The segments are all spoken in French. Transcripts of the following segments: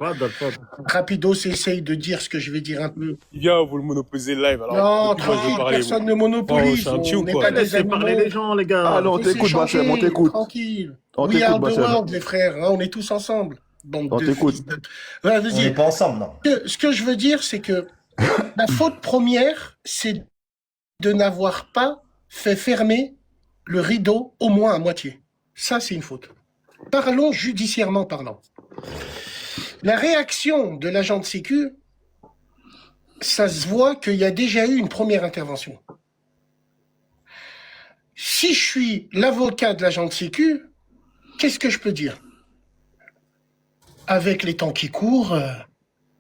Tfadal. Rapidos essaye de dire ce que je vais dire un peu. Viens, vous le monopolisez le live. Alors, Non, depuis, moi, je veux tranquille, parler. personne ne Oh, monopolise. c'est un On tune, n'est quoi. pas des Laissez parler animaux. les gens, les gars. Alors, on Laissez t'écoute, Bassem, on changer, t'écoute. tranquille. On We are t'écoute, the Bassem. world, les frères. Hein, on est tous ensemble. Bande On de t'écoute. fils de... Ouais, On n'est vas-y. pas ensemble, non. Ce que je veux dire, c'est que la faute première, c'est de n'avoir pas fait fermer le rideau au moins à moitié. Ça, c'est une faute. Parlons judiciairement parlant. La réaction de l'agent de sécu, ça se voit qu'il y a déjà eu une première intervention. Si je suis l'avocat de l'agent de sécu, qu'est-ce que je peux dire? Avec les temps qui courent,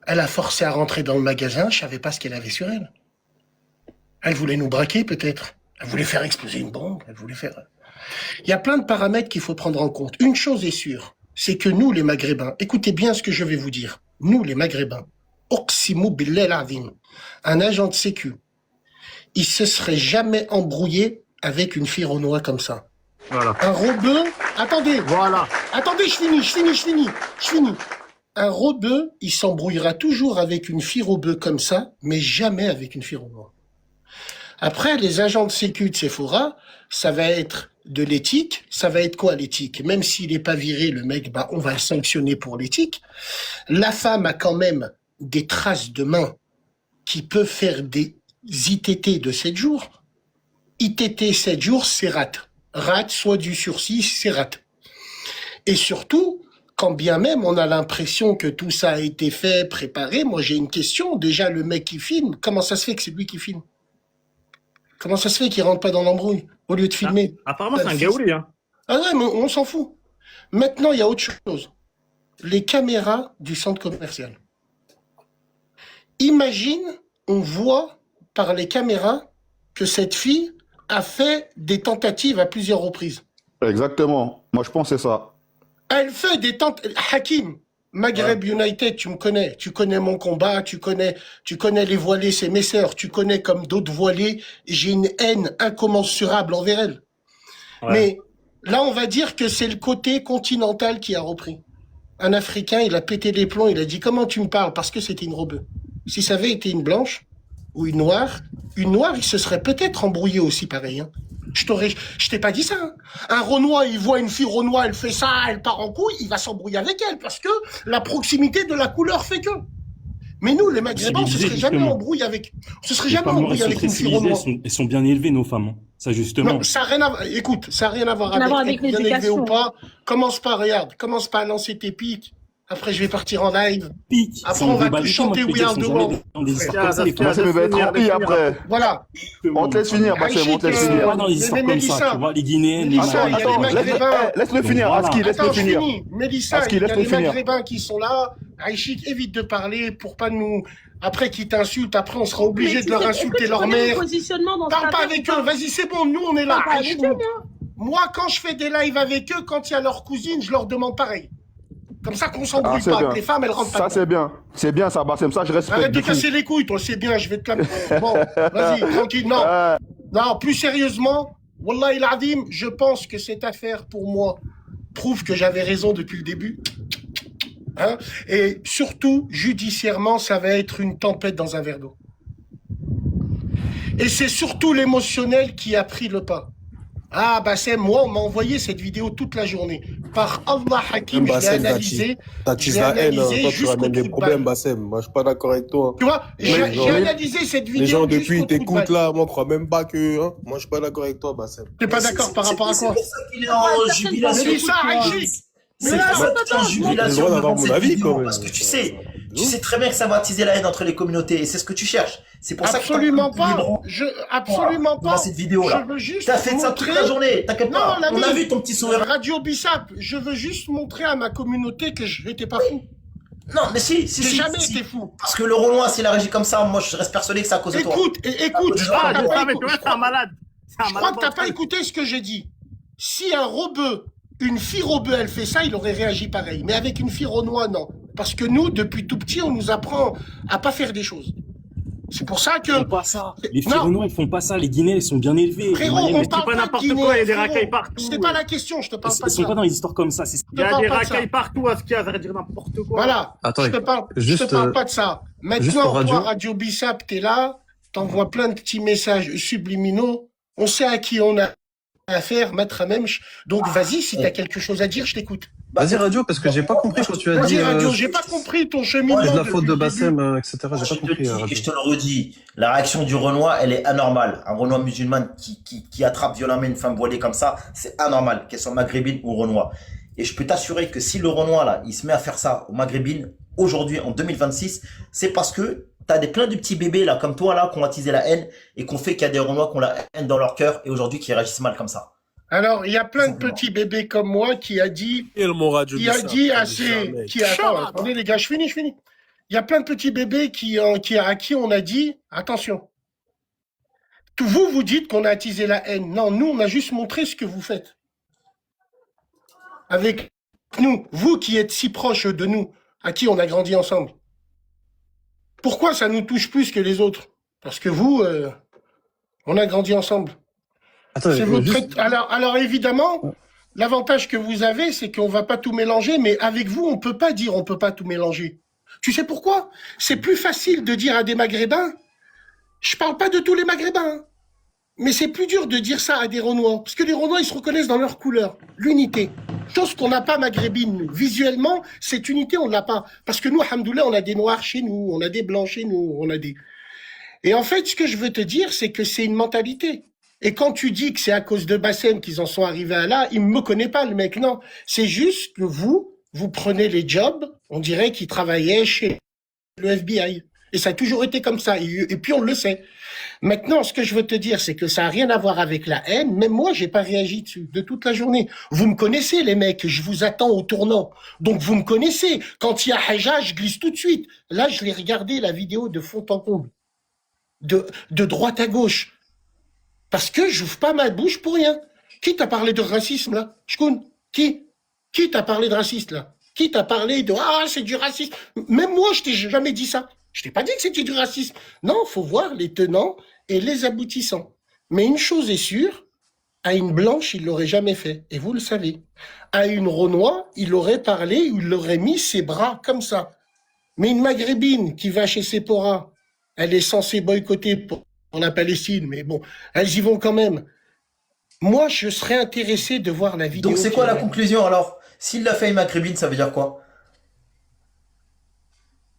elle a forcé à rentrer dans le magasin, je savais pas ce qu'elle avait sur elle. Elle voulait nous braquer peut-être. Elle voulait faire exploser une bombe, elle voulait faire... Il y a plein de paramètres qu'il faut prendre en compte. Une chose est sûre, c'est que nous, les Maghrébins, écoutez bien ce que je vais vous dire. Nous, les Maghrébins, Oqsimou billah al-azim, un agent de sécu, il se serait jamais embrouillé avec une fille renois comme ça. Voilà. Un rebeu, attendez, Voilà. attendez, je finis. Un rebeu, il s'embrouillera toujours avec une fille rebeu comme ça, mais jamais avec une fille renois. Après, les agents de sécu de Sephora, ça va être de l'éthique. Ça va être quoi l'éthique? Même s'il n'est pas viré, le mec, bah, on va le sanctionner pour l'éthique. La femme a quand même des traces de main qui peuvent faire des ITT de 7 jours. ITT 7 jours, c'est rate. Rate, soit du sursis, c'est rate. Et surtout, quand bien même on a l'impression que tout ça a été fait, préparé, moi j'ai une question. Déjà, le mec qui filme, comment ça se fait que c'est lui qui filme? Comment ça se fait qu'il rentre pas dans l'embrouille au lieu de filmer? Apparemment, c'est un gaouli, hein. Ah ouais, mais on s'en fout. Maintenant, il y a autre chose. Les caméras du centre commercial. Imagine, on voit par les caméras que cette fille a fait des tentatives à plusieurs reprises. Exactement. Moi, je pense que c'est ça. Elle fait des tentatives. Hakim, Maghreb United, tu me connais. Tu connais mon combat, tu connais les voilées, c'est mes sœurs. Tu connais comme d'autres voilées. J'ai une haine incommensurable envers elles. Ouais. Mais là, on va dire que c'est le côté continental qui a repris. Un Africain, il a pété les plombs, il a dit « Comment tu me parles ?» Parce que c'était une rebeu. Si ça avait été une blanche ou une noire, il se serait peut-être embrouillé aussi pareil. Hein. Je t'ai pas dit ça. Hein. Un Renois, il voit une fille Renois, elle fait ça, elle part en couille, il va s'embrouiller avec elle parce que la proximité de la couleur fait que. Mais nous, les Maghrébins, on se serait jamais embrouillé avec. On se serait Les jamais femmes embrouillé avec une fille Renois. elles sont bien élevées, nos femmes. Hein. Ça, justement. Non, ça n'a rien à voir. Écoute, ça n'a rien à voir Rien à voir avec avec être bien élevé l'éducation. ou pas. Commence pas à lancer tes pics. Après, je vais partir en live. Pique. Après, on va tous chanter We Are the World. Dans des histoires comme ça, les Bassem, il va être rempli après. Voilà. On te laisse finir, Bassem, on te laisse Aïchik, finir. Pas dans les histoires comme ça, tu vois, les Guinéennes, les Mélissa, il y a Attends, les Maghrébins. laisse-le finir, Voilà. Aski, laisse-le Attends, je finir. finis. Mélissa, Aski, il y a laisse-le les finir. Maghrébins qui sont là. Aïchik, évite de parler pour pas nous... Après qu'ils t'insultent, après on sera obligé de leur insulter leur mère. Positionnement dans Parle cette pas affaire avec ou eux, pas? vas-y, c'est bon, nous on est là. Parle pas avec Aïchik. eux, hein. Moi, quand je fais des lives avec eux, quand il y a leur cousine, je leur demande pareil. Comme ça qu'on Ah, s'embrouille c'est pas. bien. Les femmes, elles rentrent pas. Ça, dedans. c'est bien. C'est bien, ça, Bassem. Ça, je respecte. Arrête de fou. casser les couilles, toi, c'est bien, je vais te la... Bon, vas-y, tranquille, non. Non, plus sérieusement, Wallah il Adim, je pense que cette affaire, pour moi, prouve que j'avais raison depuis le début. Hein? Et surtout, judiciairement, ça va être une tempête dans un verre d'eau. Et c'est surtout l'émotionnel qui a pris le pas. Ah, Bassem, moi, on m'a envoyé cette vidéo toute la journée. Par Allah Hakim, je l'ai Bassem, analysé. t'attises Je l'ai la haine, analysé toi, tu jusqu'au ramènes des trou de problèmes, balle. Bassem. Moi, je suis pas d'accord avec toi. Tu vois, Les j'ai gens- analysé cette vidéo. Les gens, jusqu'au depuis, ils trou de t'écoutent balle. là. Moi, je crois même pas que. Hein. Moi, je suis pas d'accord avec toi, Bassem. T'es pas d'accord par rapport à quoi? C'est pour ça qu'il est en jubilation. Mélissa, Aïchik. C'est Mélissa, pour ça qu'il est en J'ai le jubilation droit d'avoir devant mon cette avis, vidéo, quand même. parce que tu sais très bien que ça va attiser la haine entre les communautés et c'est ce que tu cherches. C'est pour ça que absolument tu pas. libre Absolument devant pas. cette vidéo-là. Je veux juste T'as fait ça toute la journée, t'inquiète Non, pas. On l'ami. a vu ton petit sourire. Radio Bissap, je veux juste montrer à ma communauté que je n'étais pas fou. Non, mais si. J'ai jamais été fou. Parce que le Renoir, s'il a réagi comme ça, moi, je reste persuadé que c'est à cause de toi. Écoute, je crois que Ah, t'as mais pas tu vois, écouté- c'est un malade. C'est un je crois malade que t'as pas écouté ce que j'ai dit. Si un rebeu, une fille rebeu, elle fait ça, il aurait réagi pareil. Mais avec une fille renois, non. Parce que nous, depuis tout petit, on nous apprend à pas faire des choses. C'est pour ça que... Ils font pas ça. Les Non. Renois, ils font pas ça. Les Guinéens, ils sont bien élevés. Frérot, Les Maliens, on mais parle pas pas de n'importe Guinée, quoi, il y a des frérot. racailles partout, C'est pas la question, je te parle pas ils de sont ça. pas dans les histoires comme ça. C'est Il y a parle des pas de ça. racailles partout, à ce qu'il y a, ça veut dire n'importe quoi. Voilà, Attends, je te parle juste, pas de ça. juste Maintenant, pour radio. toi, Radio Bissap, t'es là, t'envoies plein de petits messages subliminaux, on sait à qui on a affaire, maître Memch. Donc vas-y, si t'as quelque chose à dire, je t'écoute. Vas-y, radio, parce que j'ai pas compris quand tu as dit. Vas-y, Radio, j'ai pas compris ton cheminement. C'est de la faute depuis de le Bassem, début. etc. J'ai Je pas te le compris, dis et radio. je te le redis, la réaction du Renoir, elle est anormale. Un Renoir musulman qui attrape violemment une femme voilée comme ça, c'est anormal, qu'elle soit maghrébine ou Renoir. Et je peux t'assurer que si le Renoir, là, il se met à faire ça aux maghrébines, aujourd'hui, en 2026, c'est parce que t'as plein de petits bébés, là, comme toi, là, qui ont attisé la haine et qu'on fait qu'il y a des Renois qui ont la haine dans leur cœur et aujourd'hui qui réagissent mal comme ça. Alors, il y a plein de petits bébés comme moi qui a dit, Tellement radio qui a Bissap, dit mais assez, jamais. qui attends, attendez les gars, je finis. Il y a plein de petits bébés à qui on a dit, attention. Vous dites qu'on a attisé la haine. Non, nous, on a juste montré ce que vous faites. Avec nous, vous qui êtes si proches de nous, à qui on a grandi ensemble. Pourquoi ça nous touche plus que les autres? Parce que vous, on a grandi ensemble. Attends, C'est votre juste- alors évidemment, l'avantage que vous avez, c'est qu'on va pas tout mélanger, mais avec vous, on peut pas dire on peut pas tout mélanger. Tu sais pourquoi? C'est plus facile de dire à des Maghrébins, je parle pas de tous les Maghrébins, hein, mais c'est plus dur de dire ça à des Renois, parce que les Renois, ils se reconnaissent dans leur couleur, l'unité. Chose qu'on n'a pas maghrébine, nous. Visuellement, cette unité, on ne l'a pas. Parce que nous, alhamdoulilah, on a des Noirs chez nous, on a des Blancs chez nous, on a des... Et en fait, ce que je veux te dire, c'est que c'est une mentalité. Et quand tu dis que c'est à cause de Bassem qu'ils en sont arrivés à là, il me connaît pas, le mec, non. C'est juste que vous prenez les jobs, on dirait qu'ils travaillaient chez le FBI. Et ça a toujours été comme ça. Et puis on le sait. Maintenant, ce que je veux te dire, c'est que ça a rien à voir avec la haine. Même moi, j'ai pas réagi dessus de toute la journée. Vous me connaissez, les mecs. Je vous attends au tournant. Donc vous me connaissez. Quand il y a Haja, je glisse tout de suite. Là, je l'ai regardé, la vidéo de fond en comble. De droite à gauche. Parce que j'ouvre pas ma bouche pour rien. Qui t'a parlé de racisme, là? Shkoun? Qui t'a parlé de raciste, là? Qui t'a parlé de, ah, c'est du racisme? Même moi, je t'ai jamais dit ça. Je t'ai pas dit que c'était du racisme. Non, faut voir les tenants et les aboutissants. Mais une chose est sûre, à une blanche, il l'aurait jamais fait. Et vous le savez. À une Renoir, il aurait parlé, il aurait mis ses bras comme ça. Mais une maghrébine qui va chez Sephora, elle est censée boycotter pour la Palestine, mais bon, elles y vont quand même. Moi, je serais intéressé de voir la vidéo. Donc c'est quoi la conclusion alors? S'il l'a fait à une maghrébine, ça veut dire quoi?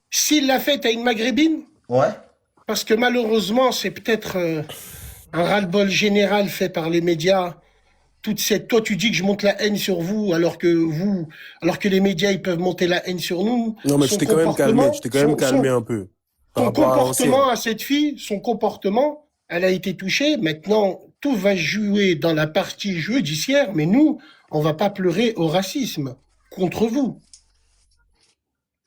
S'il l'a fait à une maghrébine, Ouais. parce que malheureusement, c'est peut-être un ras-le-bol général fait par les médias. Toi, tu dis que je monte la haine sur vous, alors que les médias, ils peuvent monter la haine sur nous. Non, mais Son je t'ai quand même calmé. comportement- Je t'ai quand même son- calmé un peu. Par Son rapport à comportement l'ancienne. à cette fille, son comportement, elle a été touchée. Maintenant, tout va jouer dans la partie judiciaire, mais nous, on va pas pleurer au racisme contre vous.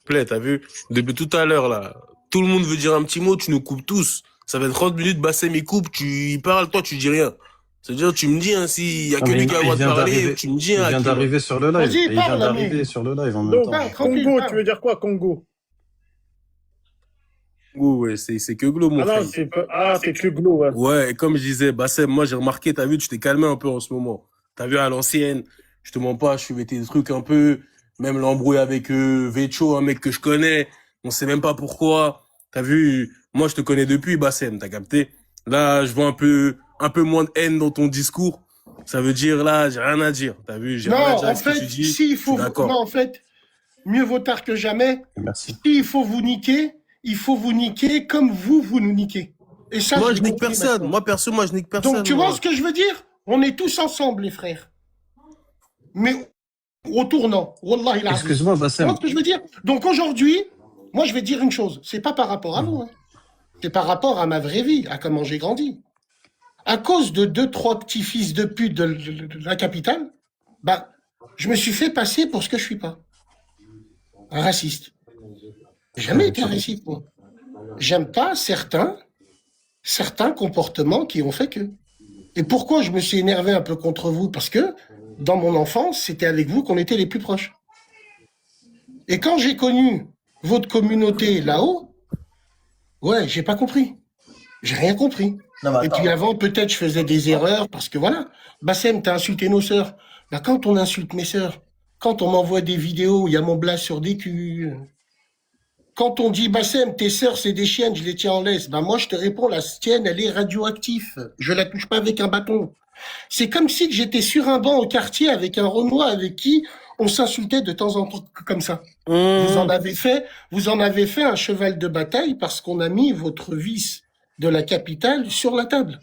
Plaît, t'as vu? Depuis tout à l'heure, là, tout le monde veut dire un petit mot, tu nous coupes tous. Ça fait 30 minutes, Bassem, il coupe, il parle, toi, tu dis rien. C'est-à-dire, tu me dis, hein, s'il y a Non, que mais lui qui a le droit de vient parler, d'arriver- tu me dis, Il hein, vient à qui- d'arriver sur le live. Vas-y, Et il vient parle, d'arriver ami. sur le live en même Donc, temps. Parle, tranquille, Congo, parle. tu veux dire quoi, Congo? Congo, ouais, c'est que Glo, mon Ah non, frère. c'est que Glo, ouais. Ouais, et comme je disais, Bassem, moi, j'ai remarqué, t'as vu, tu t'es calmé un peu en ce moment. T'as vu, à l'ancienne, je te mens pas, je suis des trucs un peu, même l'embrouille avec Vecho, un mec que je connais, on sait même pas pourquoi. T'as vu, moi, je te connais depuis, Bassem, t'as capté? Là, je vois un peu moins de haine dans ton discours. Ça veut dire, là, j'ai rien à dire. T'as vu, j'ai Non, rien à dire en avec ce que fait, tu dis. s'il faut, Je suis d'accord. non, en fait, mieux vaut tard que jamais. Merci. S'il faut vous niquer, il faut vous niquer comme vous nous niquez. Et ça, Moi, l'ai je nique compris personne. maintenant. Moi, perso, moi, je nique personne. Donc, tu vois moi. ce que je veux dire? On est tous ensemble, les frères. Mais au tournant. Wallah, il a Excuse-moi, Tu Bassem. vois ce que je veux dire? Donc, aujourd'hui, moi, je vais dire une chose. C'est pas par rapport à vous. Hein. C'est par rapport à ma vraie vie, à comment j'ai grandi. À cause de 2-3 petits-fils de pute de la capitale, bah, je me suis fait passer pour ce que je suis pas. Un raciste. J'ai jamais été un raciste, moi. J'aime pas certains comportements qui ont fait que. Et pourquoi je me suis énervé un peu contre vous? Parce que, dans mon enfance, c'était avec vous qu'on était les plus proches. Et quand j'ai connu votre communauté là-haut, ouais, j'ai pas compris. J'ai rien compris. Non, mais Et attends. puis avant, peut-être je faisais des erreurs parce que voilà. Bassem, t'as insulté nos sœurs. Bah, quand on insulte mes sœurs, quand on m'envoie des vidéos où il y a mon blast sur des culs, quand on dit Bassem, tes sœurs c'est des chiennes, je les tiens en laisse, bah moi je te réponds, la tienne elle est radioactive. Je la touche pas avec un bâton. C'est comme si j'étais sur un banc au quartier avec un Renoir avec qui on s'insultait de temps en temps comme ça. Vous en avez fait un cheval de bataille parce qu'on a mis votre vice de la capitale sur la table.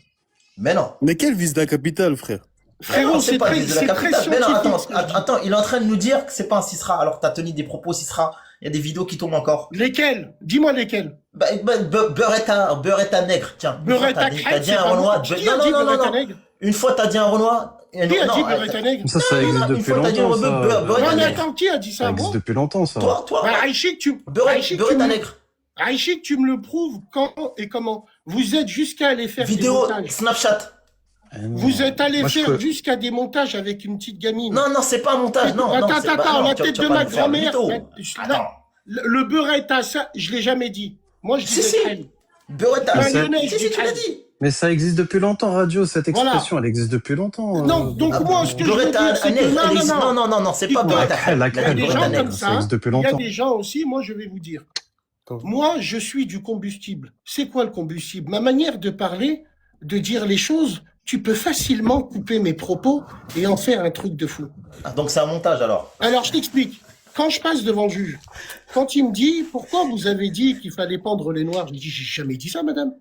Mais non. Mais quel vice de la capitale, frère? Frérot, Non, c'est pas très, le vice de la c'est très capitale. Mais non, scientifique. attends, ce que je dis. attends, il est en train de nous dire que c'est pas un Cicera. Alors que t'as tenu des propos Cicera. Il y a des vidéos qui tombent encore. Lesquels? Dis-moi lesquels. Beurreta nègre, tiens. Une fois, Beurreta T'as dit un Renoir. Qui a dit Beurreta nègre? Une fois, t'as dit un Renoir. Qui a dit Beurreta nègre? Ça existe une depuis fois, t'as dit un longtemps, rebeu, ça. Beurreta Non, mais nègre. attends, qui a dit Ça ça, existe moi? depuis longtemps, ça. Toi, Bah, Aïchik, Beurreta nègre. Aïchik, tu me le prouves quand et comment? Vous êtes jusqu'à aller faire des Vidéo montages. Snapchat. Vous êtes allé Moi, je faire peux- jusqu'à des montages avec une petite gamine. Non, c'est pas un montage. Non, non, c'est pas- Attends, non, la tu vas- tête tu de vas pas ma nous faire le grand-mère. mytho. Là, Attends. le Beurreta, ça, je l'ai jamais dit. Moi, je Si, disais si. elle. Beurreta. Mayonnaise, Si, tu l'as elle. dit. Mais ça existe depuis longtemps, radio, cette Voilà. expression, elle existe depuis longtemps. Non, donc moi, ce que je veux Beurreta dire, c'est que non, c'est pas Dites-moi. Beurreta. La Il y a des Beurreta gens nègre. comme ça ça. existe depuis Il y a longtemps. des gens aussi, moi, je vais vous dire. Moi, je suis du combustible. C'est quoi le combustible? Ma manière de parler, de dire les choses, tu peux facilement couper mes propos et en faire un truc de fou. Ah, donc c'est un montage alors. Alors, je t'explique. Quand je passe devant le juge, quand il me dit « Pourquoi vous avez dit qu'il fallait pendre les Noirs ?» Je dis « J'ai jamais dit ça, madame.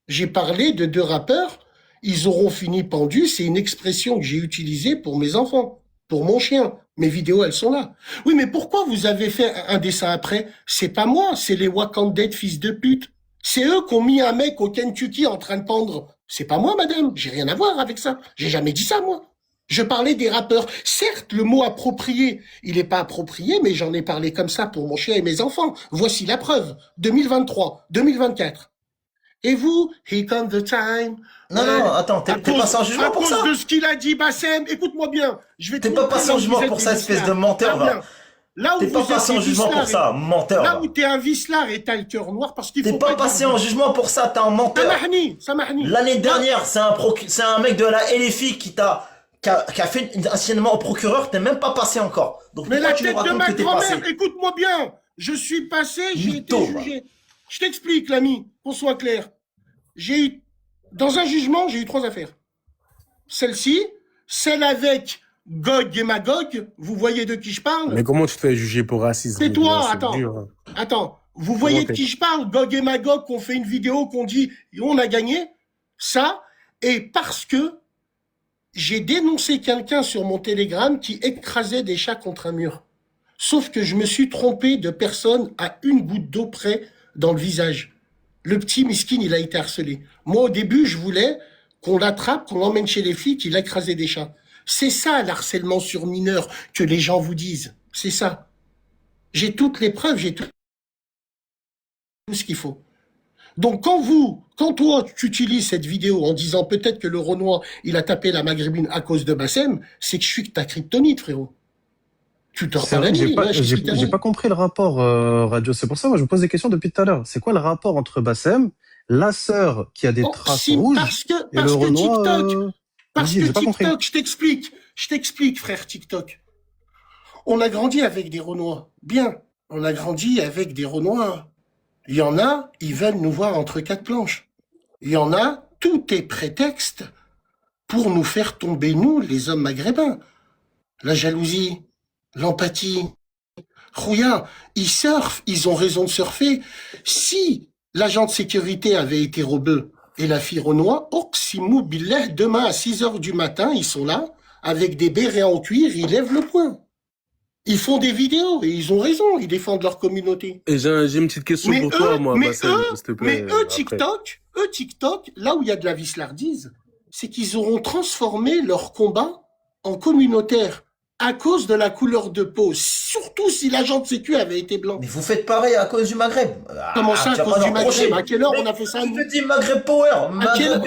J'ai parlé de 2 rappeurs. Ils auront fini pendus. C'est une expression que j'ai utilisée pour mes enfants, pour mon chien. Mes vidéos, elles sont là. Oui, mais pourquoi vous avez fait un dessin après? C'est pas moi, c'est les Wakandais de fils de pute. C'est eux qui ont mis un mec au Kentucky en train de pendre. C'est pas moi, madame. J'ai rien à voir avec ça. J'ai jamais dit ça, moi. Je parlais des rappeurs. Certes, le mot approprié, il n'est pas approprié, mais j'en ai parlé comme ça pour mon chien et mes enfants. Voici la preuve. 2023, 2024. Et vous, here comes the time. Non, attends, t'es passé en jugement pour ça. À cause de ce qu'il a dit, Bassem, écoute-moi bien. Je vais te T'es pas montrer passé là en où jugement vous êtes pour des ça, espèce de vislards. menteur, Ah, va. bien. Là où T'es vous pas êtes passé des en jugement pour vislards ça, menteur. Là va. où t'es un vislard et t'as le cœur noir parce qu'il faut T'es pas passé en jugement pour ça, t'es un menteur. Samahni. L'année dernière, c'est un mec de la LFI qui a fait un signalement au procureur, t'es même pas passé encore. Donc Mais pourquoi la tu nous tête de racontes ma que t'es passé? grand-mère, écoute-moi bien. Je suis passé, j'ai été Mytho, jugé. Je t'explique, l'ami, qu'on soit clair. Dans un jugement, j'ai eu 3 affaires. Celle-ci, celle avec Gog et Magog, vous voyez de qui je parle? Mais comment tu te fais juger pour racisme? C'est toi, là, attends. dur, hein. Attends, vous voyez de qui je parle? Gog et Magog, qu'on fait une vidéo, qu'on dit on a gagné. Ça, et parce que j'ai dénoncé quelqu'un sur mon Telegram qui écrasait des chats contre un mur. Sauf que je me suis trompé de personne à une goutte d'eau près dans le visage. Le petit miskin, il a été harcelé. Moi, au début, je voulais qu'on l'attrape, qu'on l'emmène chez les flics, il a écrasé des chats. C'est ça, l'harcèlement sur mineur, que les gens vous disent. C'est ça. J'ai toutes les preuves, j'ai tout ce qu'il faut. Donc, quand toi, tu utilises cette vidéo en disant peut-être que le Renoir, il a tapé la maghrébine à cause de Bassem, c'est que je suis que ta kryptonite, frérot. Tu te C'est vrai que j'ai pas compris le rapport, radio. C'est pour ça, moi, je vous pose des questions depuis tout à l'heure. C'est quoi le rapport entre Bassem, la sœur qui a des traces rouges, et le Renoir, Parce vas-y, que j'ai pas compris. TikTok, je t'explique, frère TikTok. On a grandi avec des Renois. Bien, on a grandi avec des Renois. Il y en a, ils veulent nous voir entre 4 planches. Il y en a, tout est prétexte pour nous faire tomber, nous, les hommes maghrébins. La jalousie, l'empathie. Rouya, ils surfent, ils ont raison de surfer. Si l'agent de sécurité avait été rebeu et la fille Renoir, Oximou Billah, demain à 6h du matin, ils sont là, avec des bérets en cuir, ils lèvent le poing. Ils font des vidéos et ils ont raison, ils défendent leur communauté. Et j'ai une petite question pour toi, moi, Bassem, s'il te plaît. Mais eux, TikTok, là où il y a de la vislardise, c'est qu'ils auront transformé leur combat en communautaire. à cause de la couleur de peau, surtout si l'agent de sécu avait été blanc. Mais vous faites pareil à cause du Maghreb. Comment ça, à tu vas cause pas du leur reprocher. Maghreb? À quelle heure Mais on a fait ça, qui nous? te dit Maghreb Power?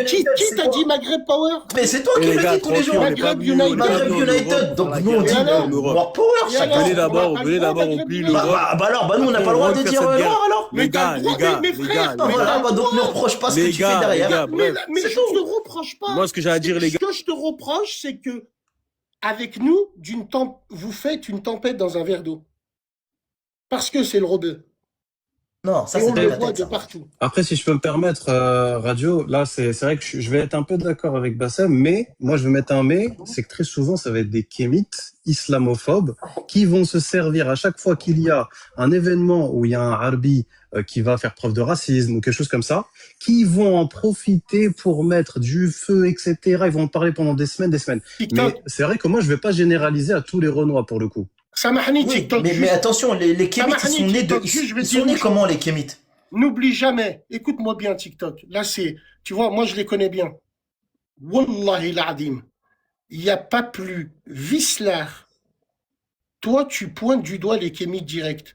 Qui t'a dit Maghreb Power? Mais c'est toi qui Les le gars, dis tous les jours. tranquille, on est pas Maghreb venu, on est United. pas Maghreb venu en United. Europe. Donc Dans la nous on dit capitale alors de l'Europe. Noir Power Et chacun. alors Venez d'abord, on a venez pas le d'abord, droit on de plie Maghreb l'Europe. Bah nous on n'a pas le droit de dire Faire cette noir guerre. alors. Mais Les t'as gars, le droit, les gars, mais les frère, gars, Ah, mais voilà, t'as bah le donc ne droit. reproche pas ce que les tu fais gars, derrière. les gars, Mais, bref. mais C'est je tout. te reproche pas. Moi, ce que j'ai à dire, les Ce gars, que je te reproche, c'est que avec nous, vous faites une tempête dans un verre d'eau. Parce que c'est le rebeu. Non, ça Et c'est on dans le ta voit tête. de ça. partout. Après, si je peux me permettre, Radio, là, c'est vrai que je vais être un peu d'accord avec Bassem, mais moi, je vais mettre un mais, c'est que très souvent, ça va être des kémites islamophobes qui vont se servir à chaque fois qu'il y a un événement où il y a un harbi qui va faire preuve de racisme ou quelque chose comme ça, qui vont en profiter pour mettre du feu, etc. Ils vont en parler pendant des semaines, des semaines. TikTok, Mais c'est vrai que moi, je vais pas généraliser à tous les Renois pour le coup. Samahani, Oui, TikTok, mais juste, attention, les Kémites, ils Samahani, sont nés de. TikTok, juste, je vais Ils te dire sont nés une comment les Kémites? n'oublie jamais, écoute-moi bien TikTok, là c'est, tu vois, moi je les connais bien. Wallahi l'Adim, il n'y a pas plus vicelard. Toi, tu pointes du doigt les kémites directs.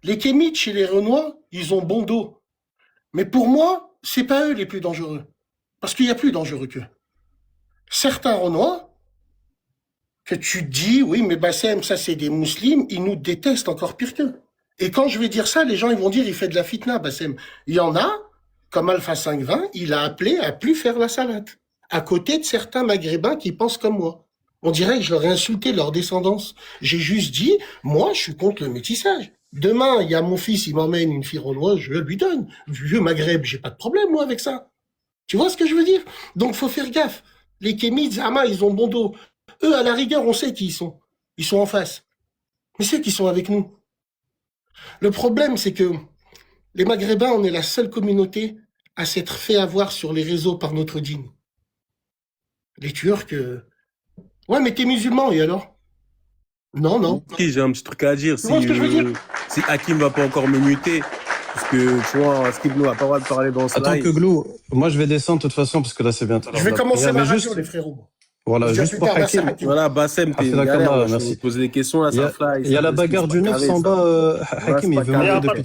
Les kémites chez les Renois, ils ont bon dos. Mais pour moi, c'est pas eux les plus dangereux. Parce qu'il y a plus dangereux qu'eux. Certains Renois, que tu dis, oui, mais Bassem, ça c'est des musulmans, ils nous détestent encore pire qu'eux. Et quand je vais dire ça, les gens ils vont dire, il fait de la fitna, Bassem. Il y en a, comme Alpha 520, il a appelé à plus faire la salade. À côté de certains maghrébins qui pensent comme moi. On dirait que je leur ai insulté leur descendance. J'ai juste dit, moi, je suis contre le métissage. Demain, il y a mon fils, il m'emmène une fille renoise, je lui donne. Vieux Maghreb, j'ai pas de problème, moi, avec ça. Tu vois ce que je veux dire? Donc, faut faire gaffe. Les Kémites, Zama, ils ont bon dos. Eux, à la rigueur, on sait qui ils sont. Ils sont en face. Mais c'est qu'ils sont avec nous. Le problème, c'est que les Maghrébins, on est la seule communauté à s'être fait avoir sur les réseaux par notre dîme. Les Turcs... Ouais, mais t'es musulman, et alors? Non, non. Si, j'ai un petit truc à dire. Tu vois ce que je veux dire? Si Hakim va pas encore me muter, parce que, tu vois, Skip nous a pas le droit de parler dans ce Attends live. que Glou, moi je vais descendre de toute façon parce que là c'est bientôt l'heure Je vais de la commencer prière, ma mais radio, juste, les frérots. voilà, Je dis à juste plus pour tard, merci, Hakim. Hakim. Voilà, Bassem, t'es Hafidakalla, galère. merci. Je pose des questions, là, Il y ça a, fly. il y a ça la me bagarre c'est du pas 9 carré, en ça. bas, Ouais, Hakim, c'est il pas veut carré. monter depuis